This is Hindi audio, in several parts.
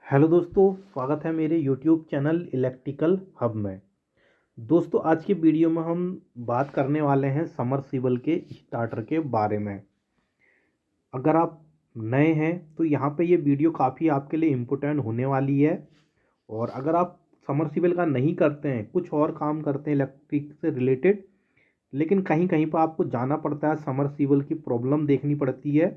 हेलो दोस्तों, स्वागत है मेरे यूट्यूब चैनल इलेक्ट्रिकल हब में। दोस्तों, आज की वीडियो में हम बात करने वाले हैं समरसीबल के स्टार्टर के बारे में। अगर आप नए हैं तो यहाँ पे ये वीडियो काफ़ी आपके लिए इम्पोर्टेंट होने वाली है। और अगर आप समरसीबल का नहीं करते हैं, कुछ और काम करते हैं इलेक्ट्रिक से रिलेटेड, लेकिन कहीं कहीं पर आपको जाना पड़ता है, समरसीबल की प्रॉब्लम देखनी पड़ती है,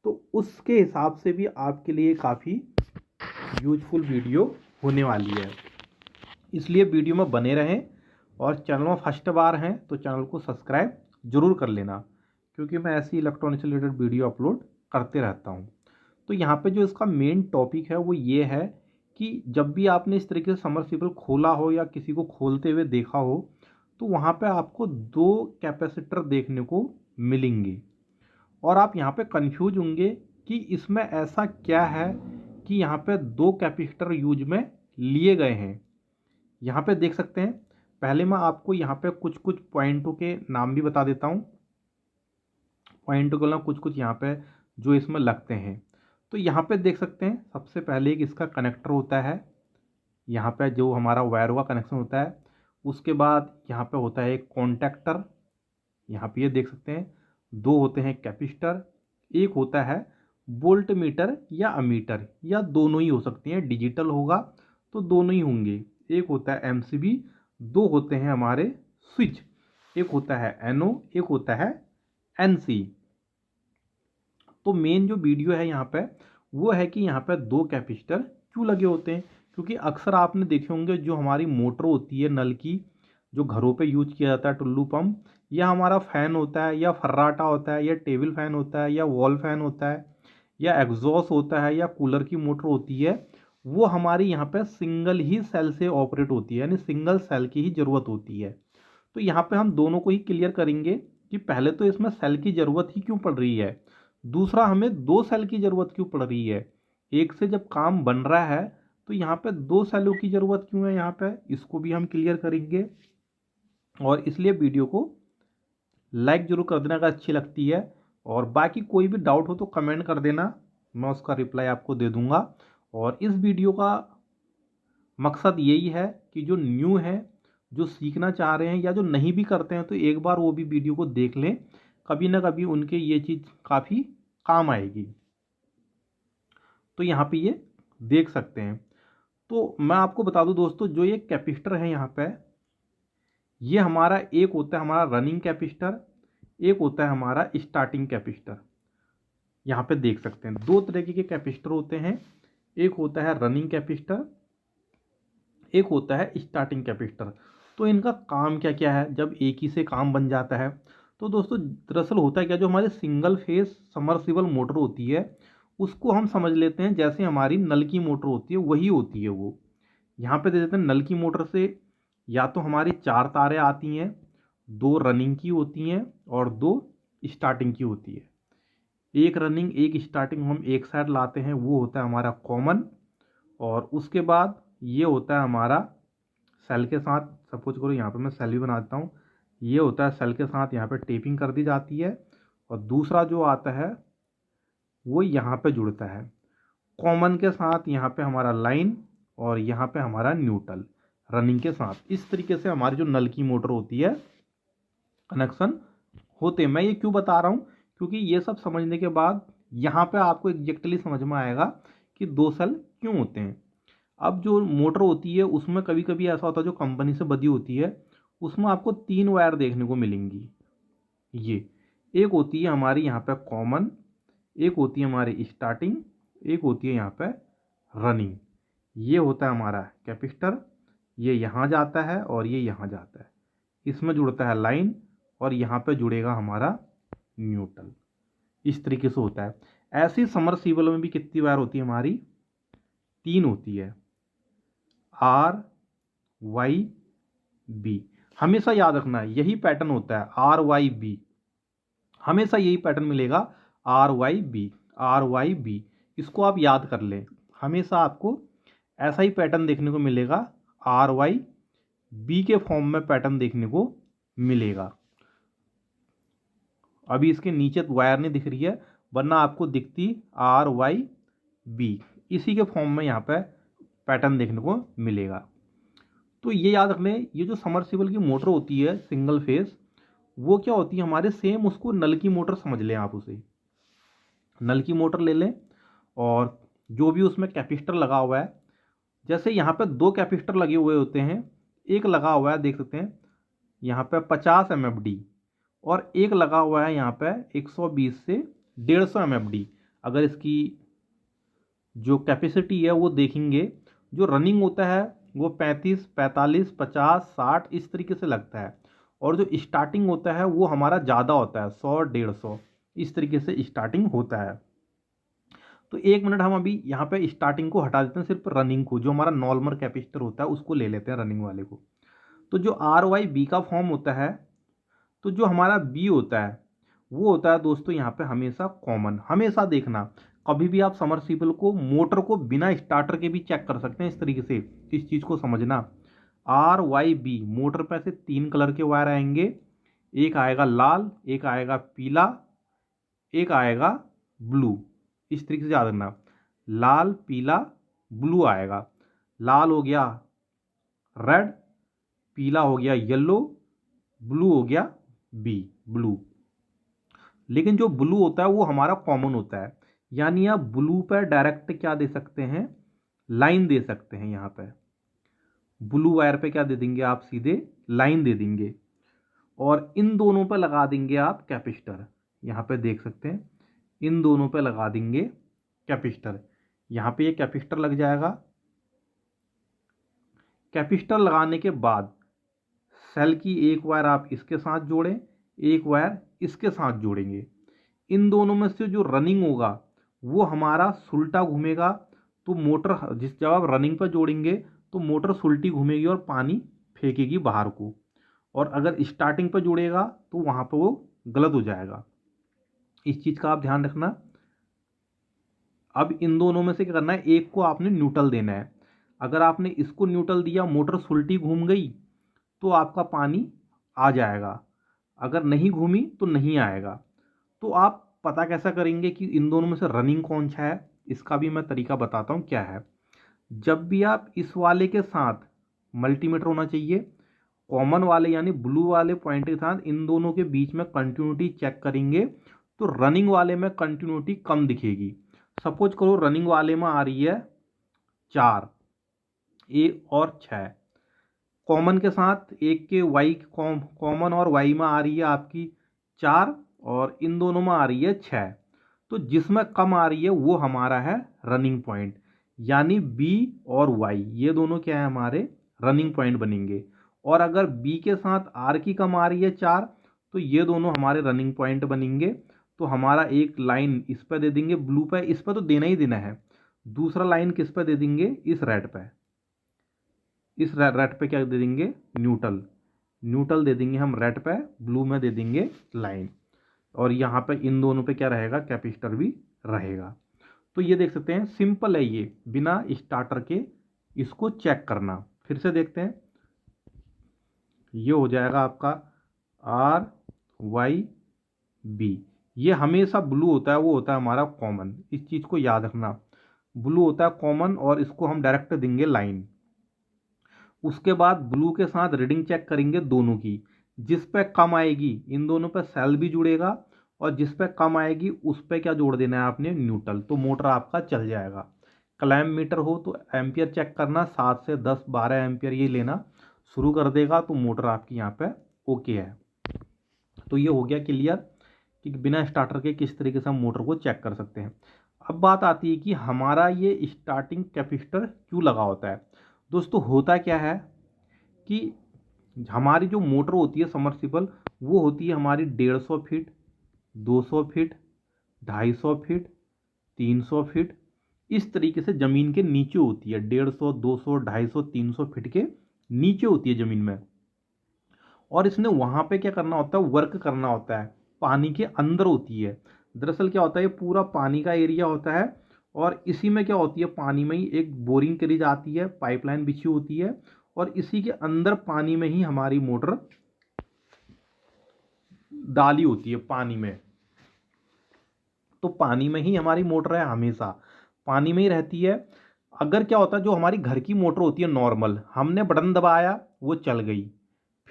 तो उसके हिसाब से भी आपके लिए काफ़ी यूजफुल वीडियो होने वाली है। इसलिए वीडियो में बने रहें और चैनल में फर्स्ट बार हैं तो चैनल को सब्सक्राइब जरूर कर लेना, क्योंकि मैं ऐसी इलेक्ट्रॉनिक्स से रिलेटेड वीडियो अपलोड करते रहता हूं। तो यहाँ पे जो इसका मेन टॉपिक है वो ये है कि जब भी आपने इस तरीके से समरसीबल खोला हो या किसी को खोलते हुए देखा हो, तो वहाँ पे आपको दो कैपेसिटर देखने को मिलेंगे और आप यहाँ पे कंफ्यूज होंगे कि इसमें ऐसा क्या है कि यहाँ पे दो कैपेसिटर यूज में लिए गए हैं। यहाँ पे देख सकते हैं। पहले मैं आपको यहाँ पे कुछ कुछ पॉइंटों के नाम भी बता देता हूँ। पॉइंटों के नाम कुछ कुछ यहाँ पे जो इसमें लगते हैं। तो यहाँ पे देख सकते हैं, सबसे पहले एक इसका कनेक्टर होता है। यहाँ पे जो हमारा वायर का कनेक्शन होता है, उसके बाद यहाँ पे होता है एक कॉन्टैक्टर। यहाँ पे ये देख सकते हैं, दो होते हैं कैपेसिटर। एक होता है वोल्ट मीटर या अमीटर, या दोनों ही हो सकती हैं। डिजिटल होगा तो दोनों ही होंगे। एक होता है एमसीबी, दो होते हैं हमारे स्विच, एक होता है एनओ, एक होता है एनसी। तो मेन जो वीडियो है यहाँ पे वो है कि यहाँ पे दो कैपेसिटर क्यों लगे होते हैं। क्योंकि अक्सर आपने देखे होंगे, जो हमारी मोटर होती है नल की, जो घरों पे यूज किया जाता है, टुल्लू पंप, या हमारा फैन होता है, या फर्राटा होता है, या टेबल फैन होता है, या वॉल फैन होता है, या एग्जॉस्ट होता है, या कूलर की मोटर होती है, वो हमारी यहाँ पे सिंगल ही सेल से ऑपरेट होती है, यानी सिंगल सेल की ही ज़रूरत होती है। तो यहाँ पे हम दोनों को ही क्लियर करेंगे कि पहले तो इसमें सेल की ज़रूरत ही क्यों पड़ रही है, दूसरा हमें दो सेल की ज़रूरत क्यों पड़ रही है। एक से जब काम बन रहा है तो यहाँ पे दो सेलों की ज़रूरत क्यों है, यहाँ पे इसको भी हम क्लियर करेंगे। और इसलिए वीडियो को लाइक जरूर कर देना अगर अच्छी लगती है, और बाकी कोई भी डाउट हो तो कमेंट कर देना, मैं उसका रिप्लाई आपको दे दूंगा। और इस वीडियो का मकसद यही है कि जो न्यू है, जो सीखना चाह रहे हैं, या जो नहीं भी करते हैं, तो एक बार वो भी वीडियो को देख लें। कभी ना कभी उनके ये चीज़ काफ़ी काम आएगी। तो यहाँ पे ये देख सकते हैं। तो मैं आपको बता दूं दोस्तों, जो ये कैपेसिटर है यहाँ पे, ये हमारा एक होता है हमारा रनिंग कैपेसिटर, एक होता है हमारा स्टार्टिंग कैपेसिटर। यहाँ पे देख सकते हैं दो तरीके के कैपेसिटर होते हैं। एक होता है रनिंग कैपेसिटर, एक होता है स्टार्टिंग कैपेसिटर। तो इनका काम क्या क्या है जब एक ही से काम बन जाता है। तो दोस्तों, दरअसल होता है क्या, जो हमारे सिंगल फेज समरसिबल मोटर होती है उसको हम समझ लेते हैं जैसे हमारी नल की मोटर होती है वही होती है वो। यहाँ पे दे देते हैं, नल की मोटर से या तो हमारी चार तारें आती हैं, दो रनिंग की होती हैं और दो स्टार्टिंग की होती है। एक रनिंग एक स्टार्टिंग हम एक साइड लाते हैं, वो होता है हमारा कॉमन। और उसके बाद ये होता है हमारा सेल के साथ, सपोज करो यहाँ पे मैं सेल भी बना देता हूँ, ये होता है सेल के साथ यहाँ पे टेपिंग कर दी जाती है। और दूसरा जो आता है वो यहाँ पे जुड़ता है कॉमन के साथ, यहाँ पे हमारा लाइन, और यहाँ पे हमारा न्यूट्रल रनिंग के साथ। इस तरीके से हमारी जो नल की मोटर होती है कनेक्शन होते हैं। मैं ये क्यों बता रहा हूँ, क्योंकि ये सब समझने के बाद यहाँ पे आपको एग्जैक्टली समझ में आएगा कि दो सेल क्यों होते हैं। अब जो मोटर होती है उसमें कभी कभी ऐसा होता है, जो कंपनी से बदी होती है उसमें आपको तीन वायर देखने को मिलेंगी। ये एक होती है हमारी यहाँ पे कॉमन, एक होती है हमारी स्टार्टिंग, एक होती है यहाँ पे रनिंग। ये होता है हमारा कैपेसिटर, ये यहाँ जाता है और ये यहाँ जाता है, इसमें जुड़ता है लाइन, और यहाँ पे जुड़ेगा हमारा न्यूट्रल। इस तरीके से होता है। ऐसी समरसीबल में भी कितनी वायर होती है हमारी, तीन होती है, आर वाई बी। हमेशा याद रखना है यही पैटर्न होता है, आर वाई बी, हमेशा यही पैटर्न मिलेगा, R Y B, R Y B. इसको आप याद कर लें, हमेशा आपको ऐसा ही पैटर्न देखने को मिलेगा, आर वाई बी के फॉर्म में पैटर्न देखने को मिलेगा। अभी इसके नीचे वायर नहीं दिख रही है, वरना आपको दिखती आर वाई बी। इसी के फॉर्म में यहाँ पे पैटर्न देखने को मिलेगा। तो ये याद रख लें, ये जो समरसिबल की मोटर होती है सिंगल फेस, वो क्या होती है हमारे सेम उसको नल की मोटर समझ लें आप उसे। नल की मोटर ले लें और जो भी उसमें कैपेसिटर लगा हुआ है, जैसे यहाँ पे 2 कैपेसिटर लगे हुए होते हैं, एक लगा हुआ है देख सकते हैं यहाँ पे 50 MFD और एक लगा हुआ है यहाँ पे 120 से 150 MFD। अगर इसकी जो कैपेसिटी है वो देखेंगे, जो रनिंग होता है वो 35, 45, 50, 60 इस तरीके से लगता है, और जो स्टार्टिंग होता है वो हमारा ज़्यादा होता है 100, 150 इस तरीके से स्टार्टिंग होता है। तो 1 मिनट हम अभी यहाँ पे स्टार्टिंग को हटा देते हैं, सिर्फ रनिंग को, जो हमारा नॉर्मल कैपेसिटर होता है उसको ले लेते हैं, रनिंग वाले को। तो जो RYB का फॉर्म होता है, तो जो हमारा बी होता है वो होता है दोस्तों यहाँ पे हमेशा कॉमन। हमेशा देखना, कभी भी आप समरसीबल को मोटर को बिना स्टार्टर के भी चेक कर सकते हैं इस तरीके से, इस चीज़ को समझना। RYB मोटर पे से 3 कलर के वायर आएंगे, एक आएगा लाल, एक आएगा पीला, एक आएगा ब्लू। इस तरीके से याद रखना, लाल पीला ब्लू आएगा। लाल हो गया रेड, पीला हो गया येलो, ब्लू हो गया बी ब्लू। लेकिन जो ब्लू होता है वो हमारा कॉमन होता है, यानी आप ब्लू पर डायरेक्ट क्या दे सकते हैं, लाइन दे सकते हैं। यहाँ पे ब्लू वायर पे क्या दे देंगे आप, सीधे लाइन दे देंगे, और इन दोनों पे लगा देंगे आप कैपेसिटर। यहाँ पे देख सकते हैं इन दोनों पे लगा देंगे कैपेसिटर। यहाँ पे ये कैपेसिटर लग जाएगा। कैपेसिटर लगाने के बाद सेल की एक वायर आप इसके साथ जोड़ें, एक वायर इसके साथ जोड़ेंगे। इन दोनों में से जो रनिंग होगा वो हमारा सुल्टा घूमेगा, तो मोटर जब आप रनिंग पर जोड़ेंगे तो मोटर सुल्टी घूमेगी और पानी फेंकेगी बाहर को, और अगर स्टार्टिंग पर जोड़ेगा तो वहाँ पर वो गलत हो जाएगा। इस चीज़ का आप ध्यान रखना। अब इन दोनों में से क्या करना है, एक को आपने न्यूट्रल देना है। अगर आपने इसको न्यूट्रल दिया, मोटर सुल्टी घूम गई तो आपका पानी आ जाएगा, अगर नहीं घूमी तो नहीं आएगा। तो आप पता कैसा करेंगे कि इन दोनों में से रनिंग कौन सा है, इसका भी मैं तरीका बताता हूँ क्या है। जब भी आप इस वाले के साथ मल्टीमीटर होना चाहिए, कॉमन वाले यानी ब्लू वाले पॉइंट के साथ इन दोनों के बीच में कंटिन्यूटी चेक करेंगे, तो रनिंग वाले में कंटिन्यूटी कम दिखेगी। सपोज करो रनिंग वाले में आ रही है 4 ए और 6, कॉमन के साथ एक के वाई कॉमन और वाई में आ रही है आपकी 4 और इन दोनों में आ रही है 6। तो जिसमें कम आ रही है वो हमारा है रनिंग पॉइंट, यानी बी और वाई ये दोनों क्या है हमारे रनिंग पॉइंट बनेंगे। और अगर बी के साथ आर की कम आ रही है 4, तो ये दोनों हमारे रनिंग पॉइंट बनेंगे। तो हमारा एक लाइन इस पर दे देंगे ब्लू पे, इस पर तो देना ही देना है। दूसरा लाइन किस पे दे देंगे, इस रेड पे। इस रेड पे क्या दे देंगे, न्यूट्रल। न्यूट्रल दे देंगे हम रेड पे, ब्लू में दे देंगे लाइन, और यहाँ पे इन दोनों पे क्या रहेगा, कैपेसिटर भी रहेगा। तो ये देख सकते हैं सिंपल है ये, बिना स्टार्टर के इसको चेक करना। फिर से देखते हैं, ये हो जाएगा आपका RYB। ये हमेशा ब्लू होता है, वो होता है हमारा कॉमन, इस चीज़ को याद रखना। ब्लू होता है कॉमन और इसको हम डायरेक्ट देंगे लाइन। उसके बाद ब्लू के साथ रीडिंग चेक करेंगे दोनों की, जिस पे कम आएगी इन दोनों पे सेल भी जुड़ेगा, और जिस पे कम आएगी उस पे क्या जोड़ देना है आपने, न्यूट्रल। तो मोटर आपका चल जाएगा। क्लैम मीटर हो तो एम्पियर चेक करना, 7 से 10, 12 एम्पियर ये लेना शुरू कर देगा, तो मोटर आपकी यहाँ पे ओके है। तो ये हो गया क्लियर कि बिना स्टार्टर के किस तरीके से हम मोटर को चेक कर सकते हैं। अब बात आती है कि हमारा ये स्टार्टिंग कैपेसिटर क्यों लगा होता है। दोस्तों होता क्या है कि हमारी जो मोटर होती है समरसिबल, वो होती है हमारी 150 फीट, 200 फीट, 250 फीट, 300 फीट, इस तरीके से ज़मीन के नीचे होती है। 150, 200, 250, 300 फीट के नीचे होती है ज़मीन में, और इसने वहाँ पे क्या करना होता है, वर्क करना होता है। पानी के अंदर होती है। दरअसल क्या होता है, ये पूरा पानी का एरिया होता है, और इसी में क्या होती है, पानी में ही एक बोरिंग करी जाती है, पाइपलाइन बिछी होती है, और इसी के अंदर पानी में ही हमारी मोटर डाली होती है पानी में। तो पानी में ही हमारी मोटर है, हमेशा पानी में ही रहती है। अगर क्या होता है, जो हमारी घर की मोटर होती है नॉर्मल, हमने बटन दबाया वो चल गई,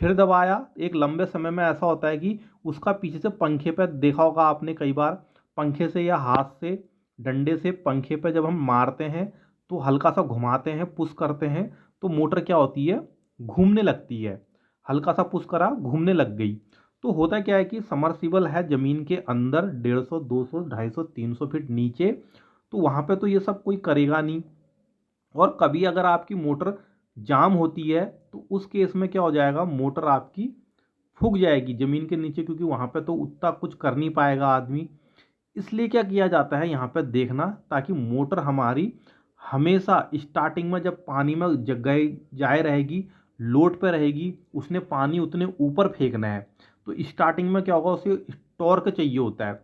फिर दबाया, एक लंबे समय में ऐसा होता है कि उसका पीछे से पंखे पे देखा होगा आपने कई बार, पंखे से या हाथ से डंडे से पंखे पे जब हम मारते हैं तो हल्का सा घुमाते हैं, पुश करते हैं, तो मोटर क्या होती है, घूमने लगती है। हल्का सा पुश करा, घूमने लग गई। तो होता क्या है कि समरसीबल है ज़मीन के अंदर 150, 200, 250, 300 फीट नीचे, तो वहाँ पे तो ये सब कोई करेगा नहीं। और कभी अगर आपकी मोटर जाम होती है तो उस केस में क्या हो जाएगा, मोटर आपकी फूक जाएगी ज़मीन के नीचे, क्योंकि वहाँ पे तो उतना कुछ कर नहीं पाएगा आदमी। इसलिए क्या किया जाता है यहाँ पे देखना, ताकि मोटर हमारी हमेशा स्टार्टिंग में जब पानी में गए जाए रहेगी, लोड पे रहेगी, उसने पानी उतने ऊपर फेंकना है, तो स्टार्टिंग में क्या होगा, उसे टॉर्क चाहिए होता है।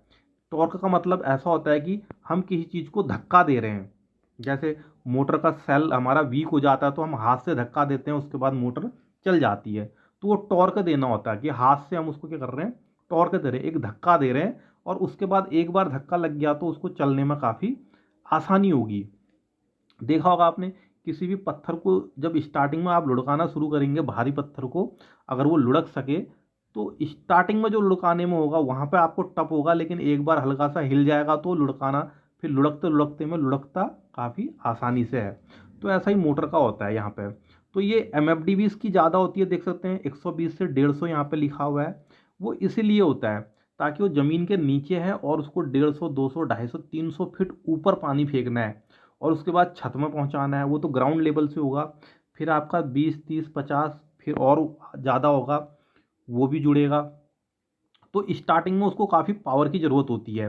टॉर्क का मतलब ऐसा होता है कि हम किसी चीज़ को धक्का दे रहे हैं। जैसे मोटर का सेल हमारा वीक हो जाता है तो हम हाथ से धक्का देते हैं, उसके बाद मोटर चल जाती है। तो वो टॉर्क देना होता है कि हाथ से हम उसको क्या कर रहे हैं, टॉर्क दे रहे हैं, एक धक्का दे रहे हैं। और उसके बाद एक बार धक्का लग गया तो उसको चलने में काफ़ी आसानी होगी। देखा होगा आपने, किसी भी पत्थर को जब स्टार्टिंग में आप लुढ़काना शुरू करेंगे, भारी पत्थर को अगर वो लुढ़क सके, तो स्टार्टिंग में जो लुढ़काने में होगा वहाँ पे आपको टप होगा, लेकिन एक बार हल्का सा हिल जाएगा तो लुढ़काना फिर लुढ़कते लुढ़कते में लुढ़कता काफ़ी आसानी से है। तो ऐसा ही मोटर का होता है यहाँ पे। तो ये MFD भी इसकी ज़्यादा होती है, देख सकते हैं 120 से 150 यहाँ पे लिखा हुआ है। वो इसीलिए होता है ताकि वो ज़मीन के नीचे है और उसको 150, 200, 250, 300 फीट ऊपर पानी फेंकना है और उसके बाद छत में पहुंचाना है। वो तो ग्राउंड लेवल से होगा, फिर आपका 20, 30, 50 फिर और ज़्यादा होगा, वो भी जुड़ेगा। तो स्टार्टिंग में उसको काफ़ी पावर की ज़रूरत होती है।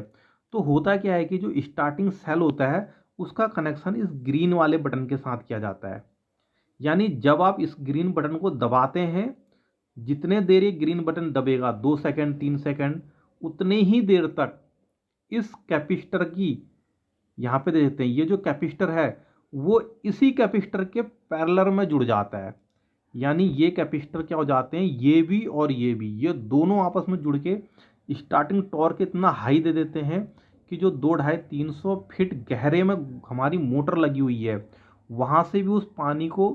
तो होता क्या है कि जो स्टार्टिंग सेल होता है उसका कनेक्शन इस ग्रीन वाले बटन के साथ किया जाता है। यानी जब आप इस ग्रीन बटन को दबाते हैं, जितने देर ये ग्रीन बटन दबेगा, 2 सेकंड, 3 सेकंड, उतने ही देर तक इस कैपेसिटर की, यहाँ पे दे देते हैं, ये जो कैपेसिटर है वो इसी कैपेसिटर के पैरेलल में जुड़ जाता है। यानी ये कैपेसिटर क्या हो जाते हैं, ये भी और ये दोनों आपस में जुड़ के स्टार्टिंग टॉर्क इतना हाई दे देते हैं कि जो 200-250-300 फीट गहरे में हमारी मोटर लगी हुई है, वहाँ से भी उस पानी को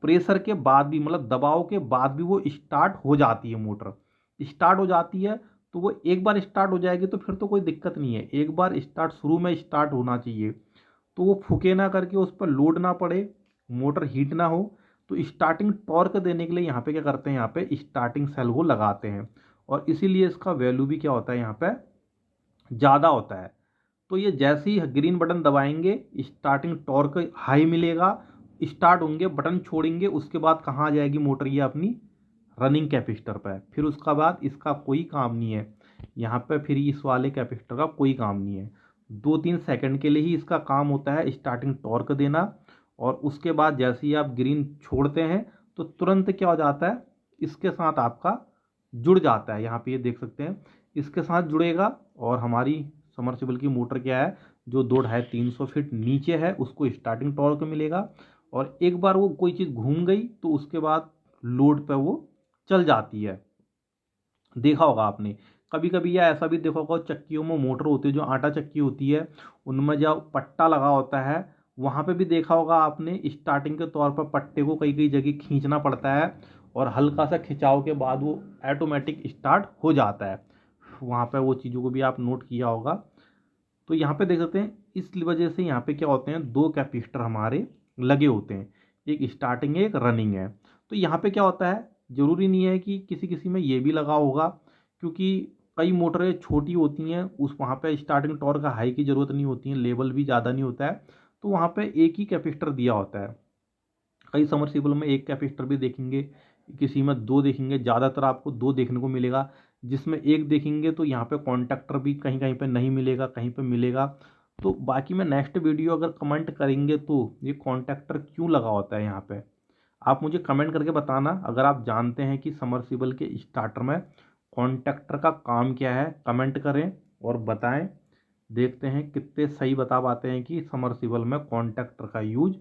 प्रेशर के बाद भी, मतलब दबाव के बाद भी वो स्टार्ट हो जाती है। मोटर स्टार्ट हो जाती है तो वो एक बार स्टार्ट हो जाएगी तो फिर तो कोई दिक्कत नहीं है, एक बार स्टार्ट शुरू में स्टार्ट होना चाहिए, तो वो फूके ना करके उस पर लोड ना पड़े, मोटर हीट ना हो। तो स्टार्टिंग टॉर्क देने के लिए यहाँ पे क्या करते हैं, यहाँ पे स्टार्टिंग सेल को लगाते हैं और इसीलिए इसका वैल्यू भी क्या होता है, यहाँ पे ज़्यादा होता है। तो ये जैसे ही ग्रीन बटन दबाएंगे स्टार्टिंग टॉर्क हाई मिलेगा, स्टार्ट होंगे, बटन छोड़ेंगे, उसके बाद कहाँ आ जाएगी मोटर, ये अपनी रनिंग कैपेसिटर पर। फिर उसका बाद इसका कोई काम नहीं है यहाँ पे, फिर इस वाले कैपेसिटर का कोई काम नहीं है। 2-3 सेकंड के लिए ही इसका काम होता है स्टार्टिंग टॉर्क देना। और उसके बाद जैसे ही आप ग्रीन छोड़ते हैं तो तुरंत क्या हो जाता है, इसके साथ आपका जुड़ जाता है। यहाँ पे ये देख सकते हैं इसके साथ जुड़ेगा और हमारी समरसेबल की मोटर क्या है, जो 200-250-300 फीट नीचे है उसको स्टार्टिंग टॉर्क मिलेगा। और एक बार वो कोई चीज़ घूम गई तो उसके बाद लोड पे वो चल जाती है। देखा होगा आपने कभी कभी, या ऐसा भी देखा होगा, चक्कियों में मोटर होती है, जो आटा चक्की होती है उनमें जब पट्टा लगा होता है, वहाँ पे भी देखा होगा आपने, स्टार्टिंग के तौर पर पट्टे को कई कई जगह खींचना पड़ता है और हल्का सा खिंचाव के बाद वो ऑटोमेटिक स्टार्ट हो जाता है। वहाँ पे वो चीज़ों को भी आप नोट किया होगा। तो यहाँ पे देख सकते हैं इस वजह से यहाँ पे क्या होते हैं, दो कैपेसिटर हमारे लगे होते हैं, एक स्टार्टिंग है एक रनिंग है। तो यहाँ पे क्या होता है, ज़रूरी नहीं है कि किसी किसी में ये भी लगा होगा, क्योंकि कई मोटरें छोटी होती हैं, उस वहाँ पे स्टार्टिंग टॉर्क का हाई की ज़रूरत नहीं होती है, लेवल भी ज़्यादा नहीं होता है, तो वहाँ पे एक ही कैपेसिटर दिया होता है। कई समरसीबल में एक कैपेसिटर भी देखेंगे, किसी में दो देखेंगे, ज़्यादातर आपको दो देखने को मिलेगा। जिसमें एक देखेंगे तो यहाँ पे कॉन्टैक्टर भी कहीं कहीं पे नहीं मिलेगा, कहीं पे मिलेगा। तो बाकी में नेक्स्ट वीडियो अगर कमेंट करेंगे तो ये कॉन्टैक्टर क्यों लगा होता है यहाँ पे, आप मुझे कमेंट करके बताना। अगर आप जानते हैं कि समरसीबल के स्टार्टर में कॉन्टैक्टर का काम क्या है, कमेंट करें और बताएं। देखते हैं कितने सही बता पाते हैं कि समरसीबल में कॉन्टैक्टर का यूज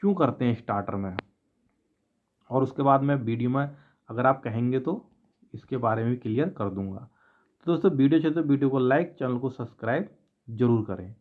क्यों करते हैं स्टार्टर में। और उसके बाद मैं वीडियो में अगर आप कहेंगे तो इसके बारे में भी क्लियर कर दूंगा। तो दोस्तों वीडियो चाहिए तो वीडियो को लाइक, चैनल को सब्सक्राइब जरूर करें।